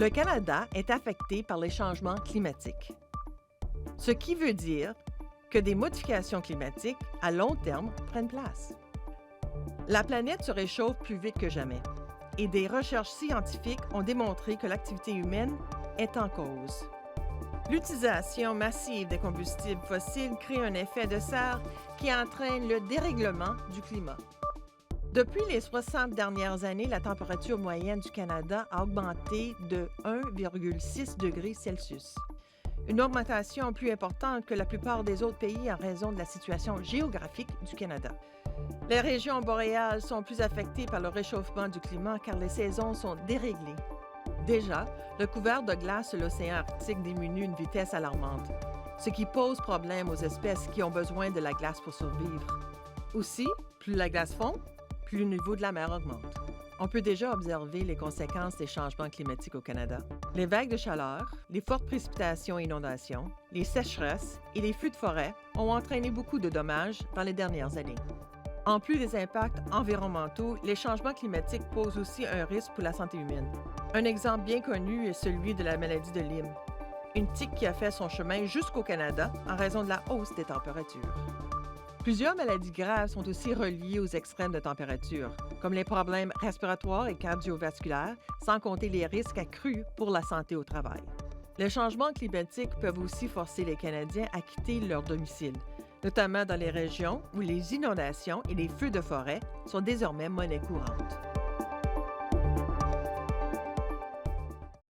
Le Canada est affecté par les changements climatiques, ce qui veut dire que des modifications climatiques à long terme prennent place. La planète se réchauffe plus vite que jamais et des recherches scientifiques ont démontré que l'activité humaine est en cause. L'utilisation massive des combustibles fossiles crée un effet de serre qui entraîne le dérèglement du climat. Depuis les 60 dernières années, la température moyenne du Canada a augmenté de 1,6 degrés Celsius. Une augmentation plus importante que la plupart des autres pays en raison de la situation géographique du Canada. Les régions boréales sont plus affectées par le réchauffement du climat car les saisons sont déréglées. Déjà, le couvert de glace de l'océan Arctique diminue à une vitesse alarmante, ce qui pose problème aux espèces qui ont besoin de la glace pour survivre. Aussi, plus la glace fond, plus le niveau de la mer augmente. On peut déjà observer les conséquences des changements climatiques au Canada. Les vagues de chaleur, les fortes précipitations et inondations, les sécheresses et les feux de forêt ont entraîné beaucoup de dommages dans les dernières années. En plus des impacts environnementaux, les changements climatiques posent aussi un risque pour la santé humaine. Un exemple bien connu est celui de la maladie de Lyme, une tique qui a fait son chemin jusqu'au Canada en raison de la hausse des températures. Plusieurs maladies graves sont aussi reliées aux extrêmes de température, comme les problèmes respiratoires et cardiovasculaires, sans compter les risques accrus pour la santé au travail. Les changements climatiques peuvent aussi forcer les Canadiens à quitter leur domicile, notamment dans les régions où les inondations et les feux de forêt sont désormais monnaie courante.